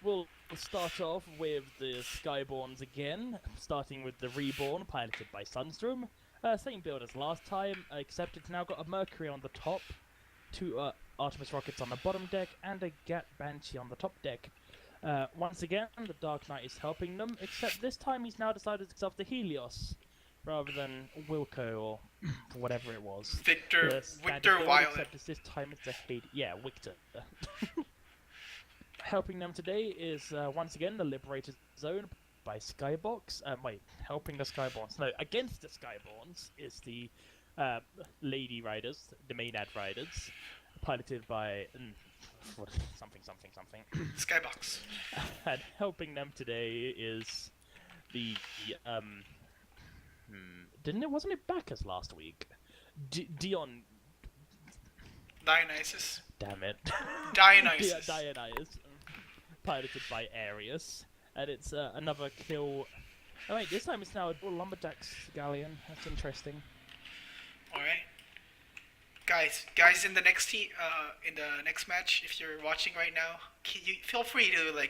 we'll start off with the Skyborns again, starting with the Reborn, piloted by Sunstrom. Same build as last time, except it's now got a Mercury on the top, two Artemis rockets on the bottom deck, and a Gat Banshee on the top deck. Once again, the Dark Knight is helping them, except this time he's now decided to self the Helios, rather than Wilco or whatever it was. Victor Build, Violet. except this time it's a Victor. Helping them today is, once again, the Liberated Zone by Skybox. Helping the Skyborns. No, against the Skyborns is the Lady Ryders, the Maenad Ryders, piloted by something. Skybox. And helping them today is the wasn't it Bacchus last week? Dionysus. Damn it. Dionysus. Dionysus. Piloted by Arius. And it's another kill. Oh wait, this time it's now a dual Lumberjacks Galleon. That's interesting. Alright. Guys, in the next match, if you're watching right now, feel free to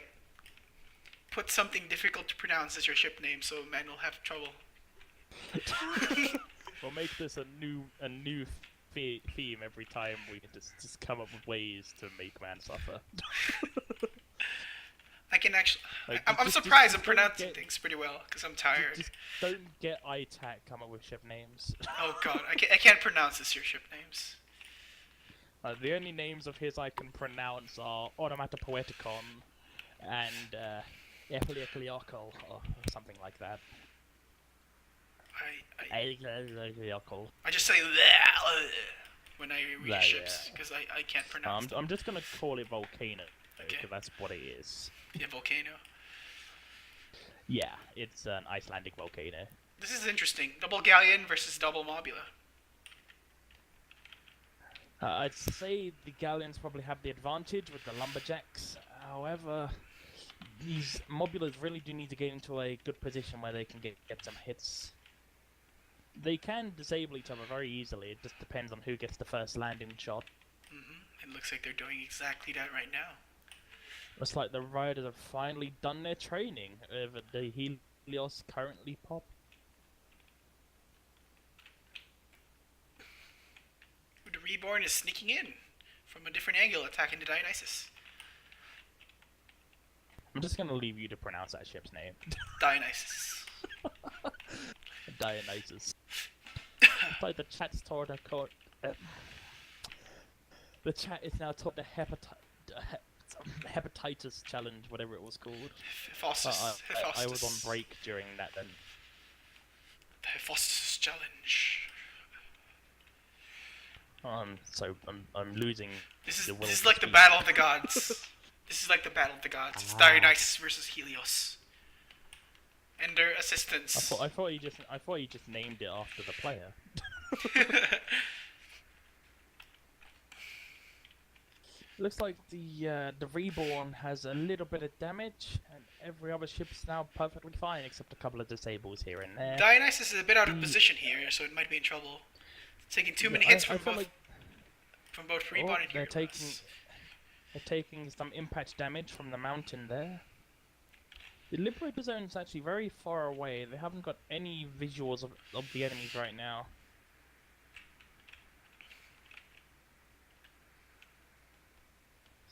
put something difficult to pronounce as your ship name, so Mann will have trouble. We'll make this a new theme every time. We can just come up with ways to make Mann suffer. I can actually. I'm surprised I'm pronouncing things pretty well because I'm tired. Just don't get ITAC come up with ship names. Oh god, I can't pronounce this your ship names. The only names of his I can pronounce are Onomatopoeticon and Epiliocliocol or something like that. I just say when I read ships because I can't pronounce them. I'm just gonna call it Volcano because that's what it is. Yeah, volcano. Yeah, it's an Icelandic volcano. This is interesting. Double Galleon versus double Mobula. I'd say the Galleons probably have the advantage with the Lumberjacks. However, these Mobulas really do need to get into a good position where they can get some hits. They can disable each other very easily. It just depends on who gets the first landing shot. It looks like they're doing exactly that right now. Looks like the Riders have finally done their training over the Helios currently pop. The Reborn is sneaking in from a different angle, attacking the Dionysus. I'm just gonna leave you to pronounce that ship's name. Dionysus. Dionysus. Like the chat's taught the chat is now taught the hepatitis challenge, whatever it was called. I was on break during that then. The Hephaestus challenge. So I'm losing. This is like the battle of the gods. This is like the battle of the gods. It's Dionysus versus Helios. And their assistants. I thought you just named it after the player. Looks like the Reborn has a little bit of damage, and every other ship's now perfectly fine except a couple of disables here and there. Dionysus is a bit out of position here, so it might be in trouble. It's taking too many hits from both Reborn and Helios. They're taking some impact damage from the mountain there. The Liberator Zone is actually very far away. They haven't got any visuals of the enemies right now.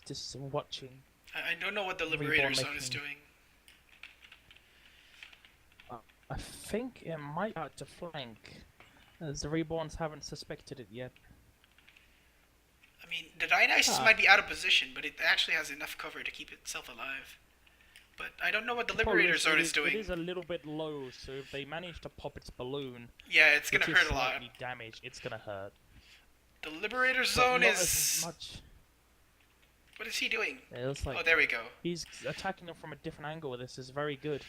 Just watching. I don't know what the Liberator Zone is doing. I think it might be out to flank, as the Reborns haven't suspected it yet. I mean, the Dionysus might be out of position, but it actually has enough cover to keep itself alive. But I don't know what the Liberator Zone is doing. It is a little bit low, so if they manage to pop its balloon, yeah, it's gonna hurt a lot. Damage, it's gonna hurt. The Liberator Zone is as much. What is he doing? It looks like there we go. He's attacking them from a different angle. This is very good.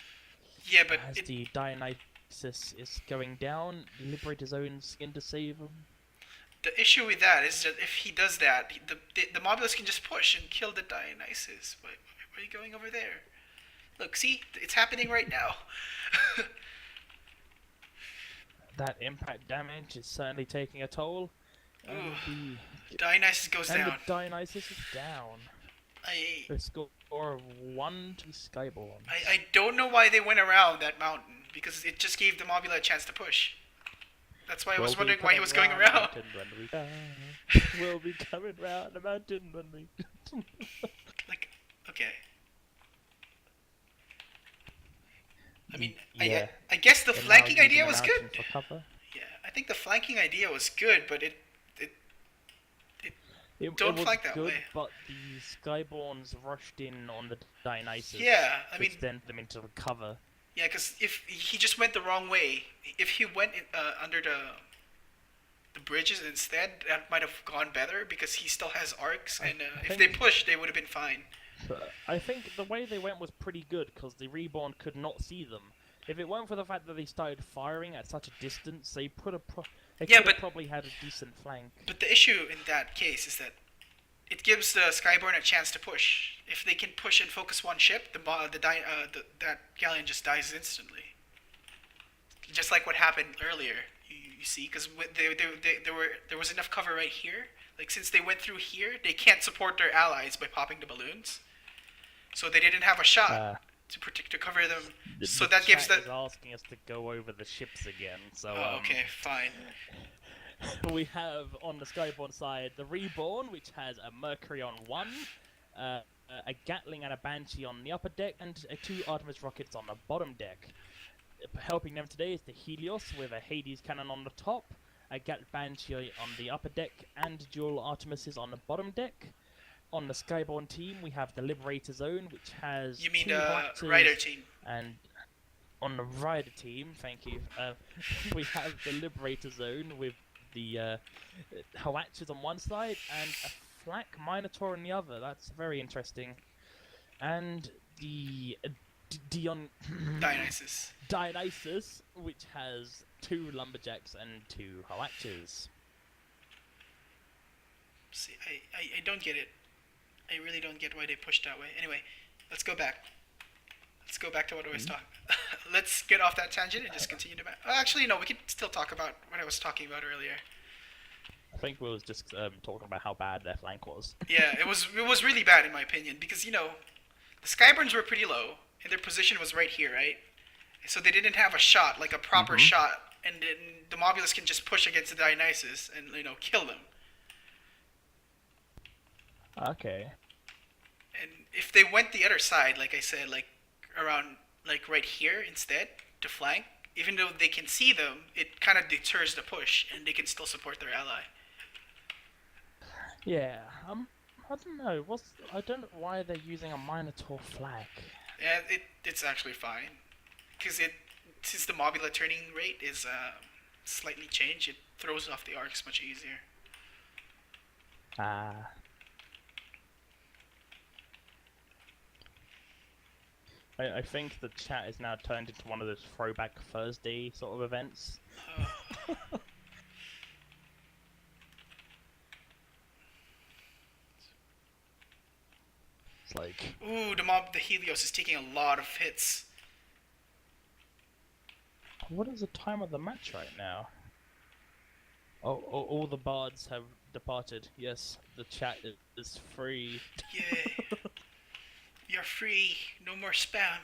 Yeah, but as the Dionysus is going down, the Liberator Zone's going to save him. The issue with that is that if he does that, the Mobulus can just push and kill the Dionysus. Why are you going over there? Look, see? It's happening right now. That impact damage is certainly taking a toll. Dionysus goes down. And the Dionysus is down. I The score of 1 to Skyborne. I don't know why they went around that mountain, because it just gave the Mobula a chance to push. That's why I was wondering why he was going around. We'll be coming round the mountain when we... Like, okay. I mean, yeah. I guess the They're now flanking using idea the was mountain good. for cover. Yeah, I think the flanking idea was good, but It don't was flank that good, way. but the Skyborns rushed in on the Dionysus, Yeah, I which mean, sent them into the cover. yeah, because if he just went the wrong way, if he went under the bridges instead, that might have gone better because he still has arcs, and if they pushed, they would have been fine. But I think the way they went was pretty good because the Reborn could not see them. If it weren't for the fact that they started firing at such a distance, they could have probably had a decent flank. But the issue in that case is that it gives the Skyborne a chance to push. If they can push and focus one ship, that galleon just dies instantly. Just like what happened earlier, you see, because there was enough cover right here. Like, since they went through here, they can't support their allies by popping the balloons, so they didn't have a shot to cover them. So that gives the... is asking us to go over the ships again. So okay, fine. We have on the Skyborne side the Reborn, which has a Mercury on 1, a Gatling and a Banshee on the upper deck, and 2 Artemis rockets on the bottom deck. Helping them today is the Helios with a Hades cannon on the top, a Gat Banshee on the upper deck, and dual Artemises on the bottom deck. On the Skyborne team, we have the Liberator Zone, which has... You mean 2 the Ryder team? And on the Ryder team, thank you, we have the Liberator Zone with the Hoatches on one side and a Flak Minotaur on the other. That's very interesting. And the Dionysus, which has 2 Lumberjacks and 2 Hoatches. See, I don't get it. I really don't get why they pushed that way. Anyway, let's go back. Let's go back to what I was talking about. Let's get off that tangent and just continue to... actually, no, we can still talk about what I was talking about earlier. I think we was just talking about how bad their flank was. Yeah, it was really bad in my opinion, because, you know, the Skyburns were pretty low, and their position was right here, right? So they didn't have a shot, like a proper shot, and then the Mobulus can just push against the Dionysus and, you know, kill them. Okay. And if they went the other side, like I said, like around, like right here instead, to flank, even though they can see them, it kind of deters the push, and they can still support their ally. Yeah, I don't know. I don't know why they're using a Minotaur flag. Yeah, it's actually fine, because since the Mobula turning rate is slightly changed, it throws off the arcs much easier. I think the chat is now turned into one of those Throwback Thursday sort of events. It's like... Ooh, the Helios is taking a lot of hits. What is the time of the match right now? Oh, all the bards have departed. Yes, the chat is free. Yay. You're free. No more spam.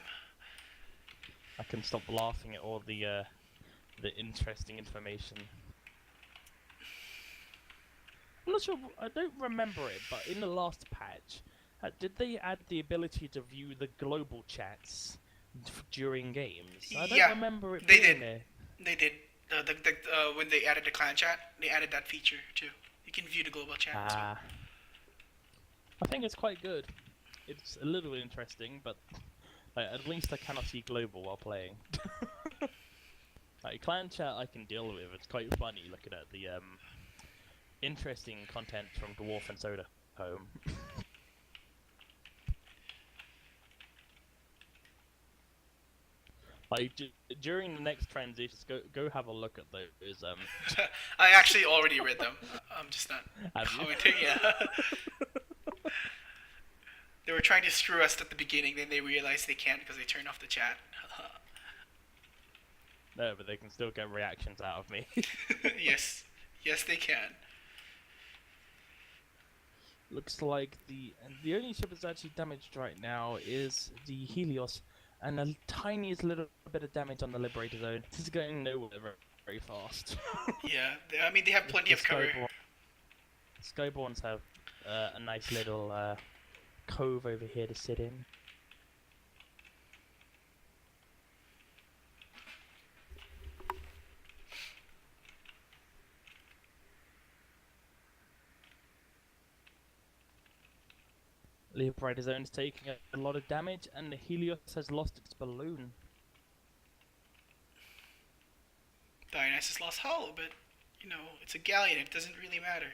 I can stop laughing at all the interesting information. I'm not sure. I don't remember it, but in the last patch, did they add the ability to view the global chats during games? I don't remember it being there. They did. When they added the clan chat, they added that feature too. You can view the global chat as well. I think it's quite good. It's a little interesting, but at least I cannot see global while playing. Like clan chat, I can deal with. It's quite funny looking at the interesting content from Dwarf and Soda Home. Like during the next transitions, go have a look at those. I actually already read them. I'm just not commenting. Yeah. They were trying to screw us at the beginning, then they realized they can't because they turned off the chat. No, but they can still get reactions out of me. Yes, they can. looks like the only ship that's actually damaged right now is the Helios, and a tiniest little bit of damage on the Liberator Zone. This is going nowhere very fast. Yeah, I mean they have plenty The of cover. Skyborns have a nice little cove over here to sit in. Liberator Zone's taking a lot of damage, and the Helios has lost its balloon. Dionysus lost hull, but you know it's a galleon. It doesn't really matter.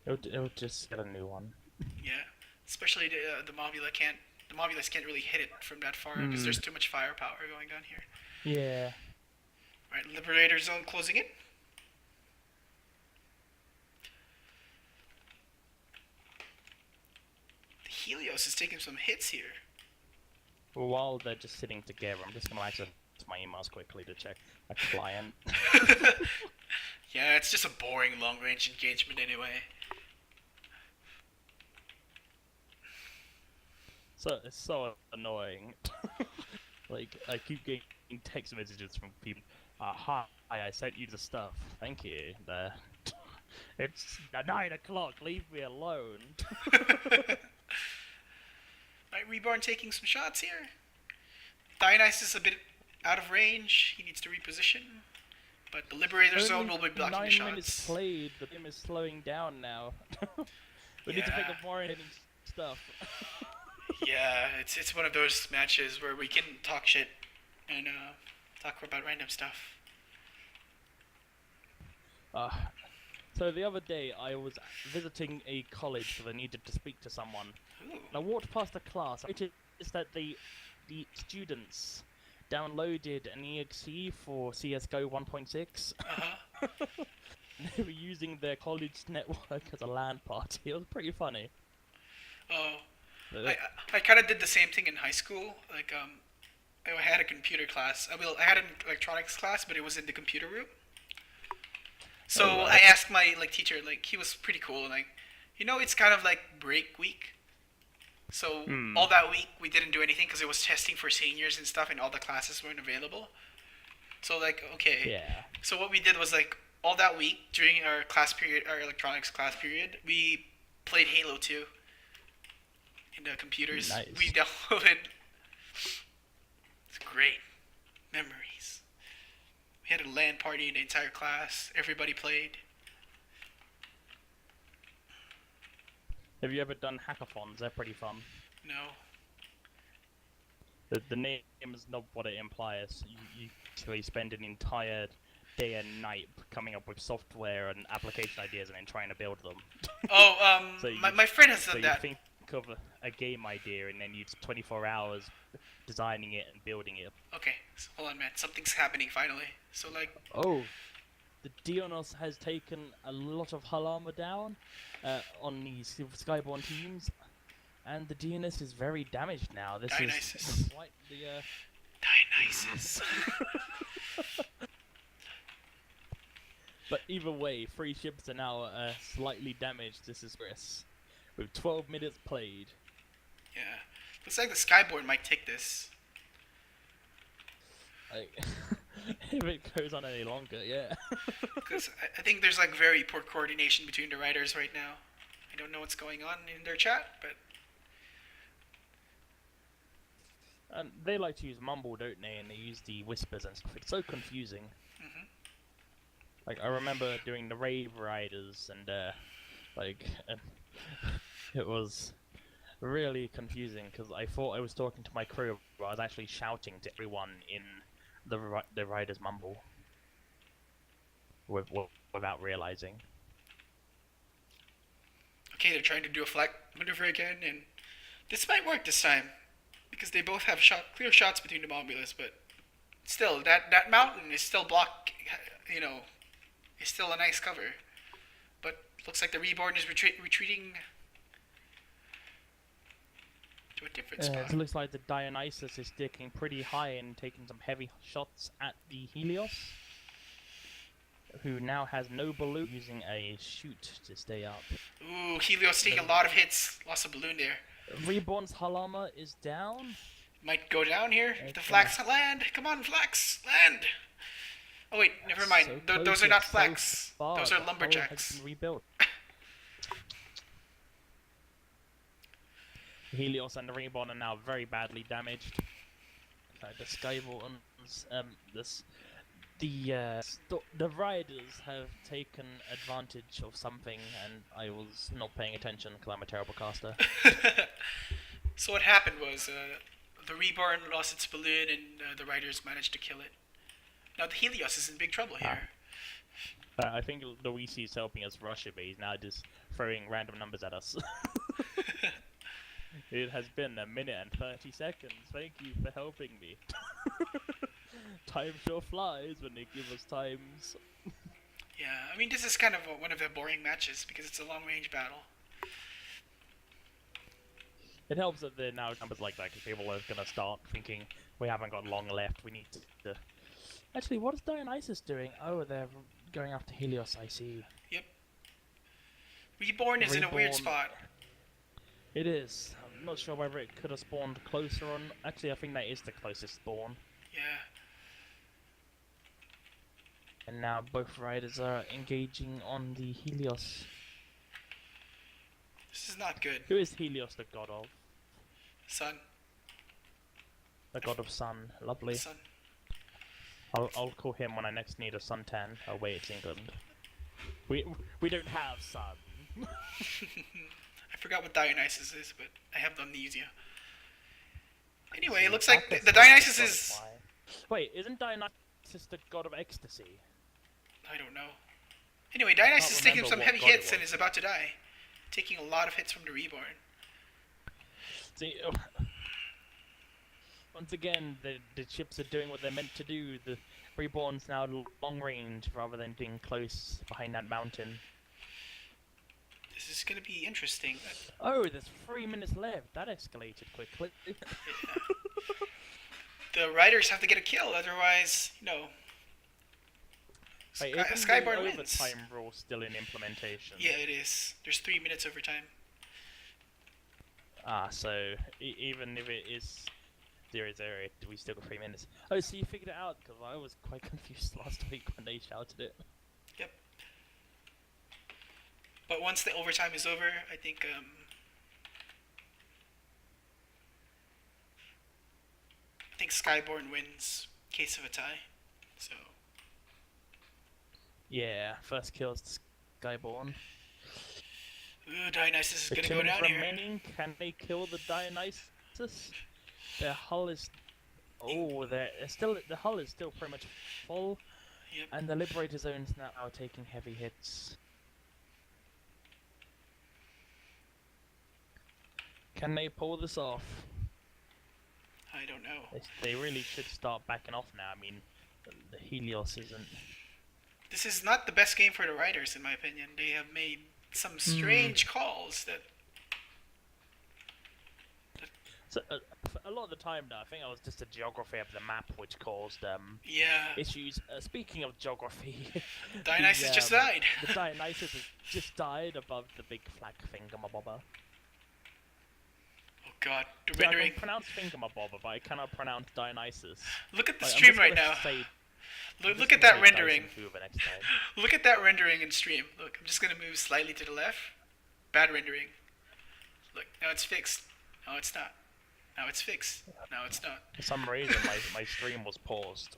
It'll just get a new one. Yeah, especially the Mobula can't. The Mobulas can't really hit it from that far because there's too much firepower going on here. Yeah. Right, Liberator Zone closing in. The Helios is taking some hits here. Well, while they're just sitting together, I'm just gonna access my emails quickly to check a client. Yeah, it's just a boring long-range engagement anyway. So it's so annoying. Like I keep getting text messages from people. Hi, I sent you the stuff. Thank you. It's 9 o'clock. Leave me alone. Right, Reborn taking some shots here. Dionysus is a bit out of range. He needs to reposition. But the Liberator Zone will be blocking the shots. 9 minutes played. The game is slowing down now. We need to pick up more hitting stuff. Yeah, it's one of those matches where we can talk shit and talk about random stuff. So the other day I was visiting a college because I needed to speak to someone. Ooh. And I walked past a class. I noticed that the students downloaded an EXE for CSGO 1.6. They were using their college network as a LAN party. It was pretty funny. Oh. I kind of did the same thing in high school. Like, I had a computer class. I had an electronics class, but it was in the computer room. So I asked my teacher. He was pretty cool. It's kind of like break week. So all that week we didn't do anything because it was testing for seniors and stuff, and all the classes weren't available. So okay. Yeah. So what we did was all that week during our class period, our electronics class period, we played Halo 2. In the computers. Nice. We downloaded. It's great memories. We had a LAN party in the entire class. Everybody played. Have you ever done hackathons? They're pretty fun. No. The name is not what it implies. You actually spend an entire day and night coming up with software and application ideas and then trying to build them. Oh, my friend has done that. You think of a game idea and then you 24 hours designing it and building it. Okay, so hold on, man. Something's happening finally. So Oh, the Dionos has taken a lot of hull armor down on the Skyborne teams, and the Dionys is very damaged now. This is quite the Dionysus. But either way, 3 ships are now slightly damaged. This is Chris, with 12 minutes played. Yeah, looks like the Skyborne might take this. If it goes on any longer, yeah. Because I think there's very poor coordination between the Ryders right now. I don't know what's going on in their chat, but And they like to use mumble, don't they? And they use the whispers and stuff. It's so confusing. I remember doing the raid Ryders, and it was really confusing because I thought I was talking to my crew, but I was actually shouting to everyone in the Ryders mumble without realizing. Okay, they're trying to do a flag maneuver again, and this might work this time because they both have clear shots between the Mobulas, but still, that mountain is still blocked. Is still a nice cover, but looks like the Reborn is retreating to a different spot. It looks like the Dionysus is sticking pretty high and taking some heavy shots at the Helios. who now has no balloon, using a chute to stay up. Ooh, Helios taking a lot of hits. Lost a balloon there. Reborn's hull armor is down. Might go down here. Okay. The flax land. Come on, flax land. Oh wait, never mind. So Those are not so flax. far, Those the are hull lumberjacks. has been rebuilt. Helios and the Reborn are now very badly damaged. The Skyborns, the Ryders have taken advantage of something, and I was not paying attention because I'm a terrible caster. So what happened was the Reborn lost its balloon, and the Ryders managed to kill it. Now the Helios is in big trouble here. I think Luisi is helping us rush it, but he's now just throwing random numbers at us. It has been 1 minute and 30 seconds. Thank you for helping me. Time sure flies when they give us times. Yeah, I mean, this is kind of one of the boring matches because it's a long-range battle. It helps that there are now numbers like that, because people are going to start thinking, we haven't got long left, we need to... Actually, what is Dionysus doing? Oh, they're going after Helios, I see. Yep. Reborn is in a weird spot. It is. I'm not sure whether it could have spawned closer on... Actually, I think that is the closest spawn. Yeah. And now both riders are engaging on the Helios. This is not good. Who is Helios the god of? Sun. The god of sun. Lovely. Sun. I'll call him when I next need a suntan. Oh wait, it's England. We don't have sun. I forgot what Dionysus is, but I have amnesia. Anyway, it looks like the Dionysus is... Wait, isn't Dionysus the god of ecstasy? I don't know. Anyway, Dionysus is taking some heavy hits and is about to die. Taking a lot of hits from the Reborn. See, once again, the ships are doing what they're meant to do. The Reborn's now long range rather than being close behind that mountain. This is going to be interesting. Oh, there's 3 minutes left. That escalated quickly. Yeah. The Ryders have to get a kill, otherwise, you know... Wait, isn't Skyborne the wins. overtime rule still in implementation? Yeah, it is. There's 3 minutes overtime. Ah, so even if it is 0-0, we still got 3 minutes. Oh, so you figured it out, because I was quite confused last week when they shouted it. Yep. But once the overtime is over, I think Skyborne wins, case of a tie. So. Yeah, first kills to Skyborne. Ooh, Dionysus is The gonna go kills down here. remaining, can they kill the Dionysus? Their hull is... Oh, the hull is still pretty much full. Yep. And the Liberator zone's now taking heavy hits. Can they pull this off? I don't know. They really should start backing off now. I mean, the Helios isn't... This is not the best game for the Ryders, in my opinion. They have made some strange calls that... So, a lot of the time now, I think it was just the geography of the map which caused Yeah. issues. Speaking of geography... Dionysus just died. The Dionysus has just died above the big flag thingamabobber. Oh god, the See, I rendering. can pronounce thingamabobber, but I cannot pronounce Dionysus. Look at the Like, stream right now. Look at that rendering. Next time. Look at that rendering in stream. Look, I'm just gonna move slightly to the left. Bad rendering. Look, now it's fixed. No, it's not. Now it's fixed. No, it's not. For some reason, my stream was paused.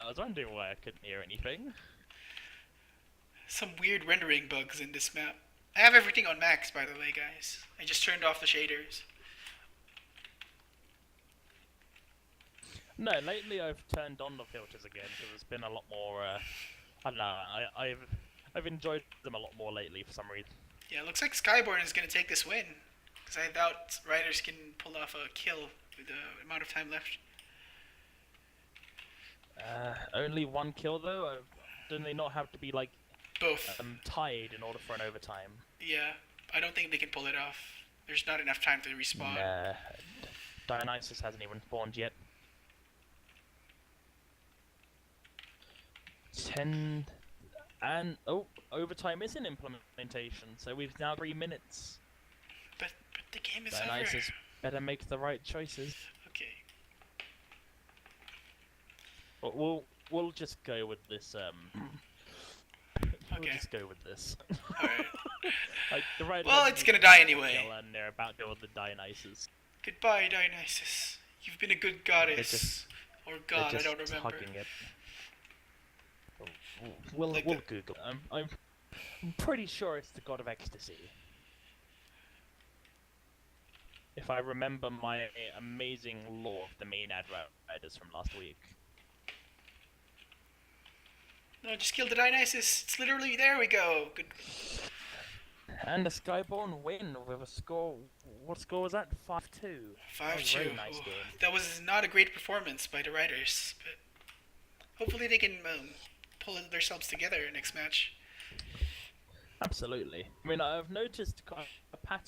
I was wondering why I couldn't hear anything. Some weird rendering bugs in this map. I have everything on max, by the way, guys. I just turned off the shaders. No, lately I've turned on the filters again because it's been a lot more. I don't know. I've enjoyed them a lot more lately for some reason. Yeah, it looks like Skyborne is gonna take this win. Because I doubt Ryders can pull off a kill with the amount of time left. Only one kill though. Don't they not have to be like Both. tied in order for an overtime? Yeah, I don't think they can pull it off. There's not enough time to respawn. Nah, Dionysus hasn't even spawned yet. 10 and overtime is in implementation, so we've now 3 minutes. But the game is over. Dionysus better make the right choices. Okay. But we'll just go with this. We'll Okay. just go with this. Alright. Like the right. Well, it's gonna die anyway. And they're about to go with the Dionysus. Goodbye, Dionysus. You've been a good goddess. Or god, They're I just don't remember. Hugging it. We'll Like we'll Google. I'm pretty sure it's the god of ecstasy. If I remember my amazing lore of the Maenad Ryders from last week. No, just kill the Dionysus. It's literally, there we go. Good. And the Skyborne win with a score. What score was that? 5-2. 5-2. Very nice game. That was not a great performance by the Ryders, but hopefully they can pull themselves together next match. Absolutely. I mean, I've noticed kind of a pattern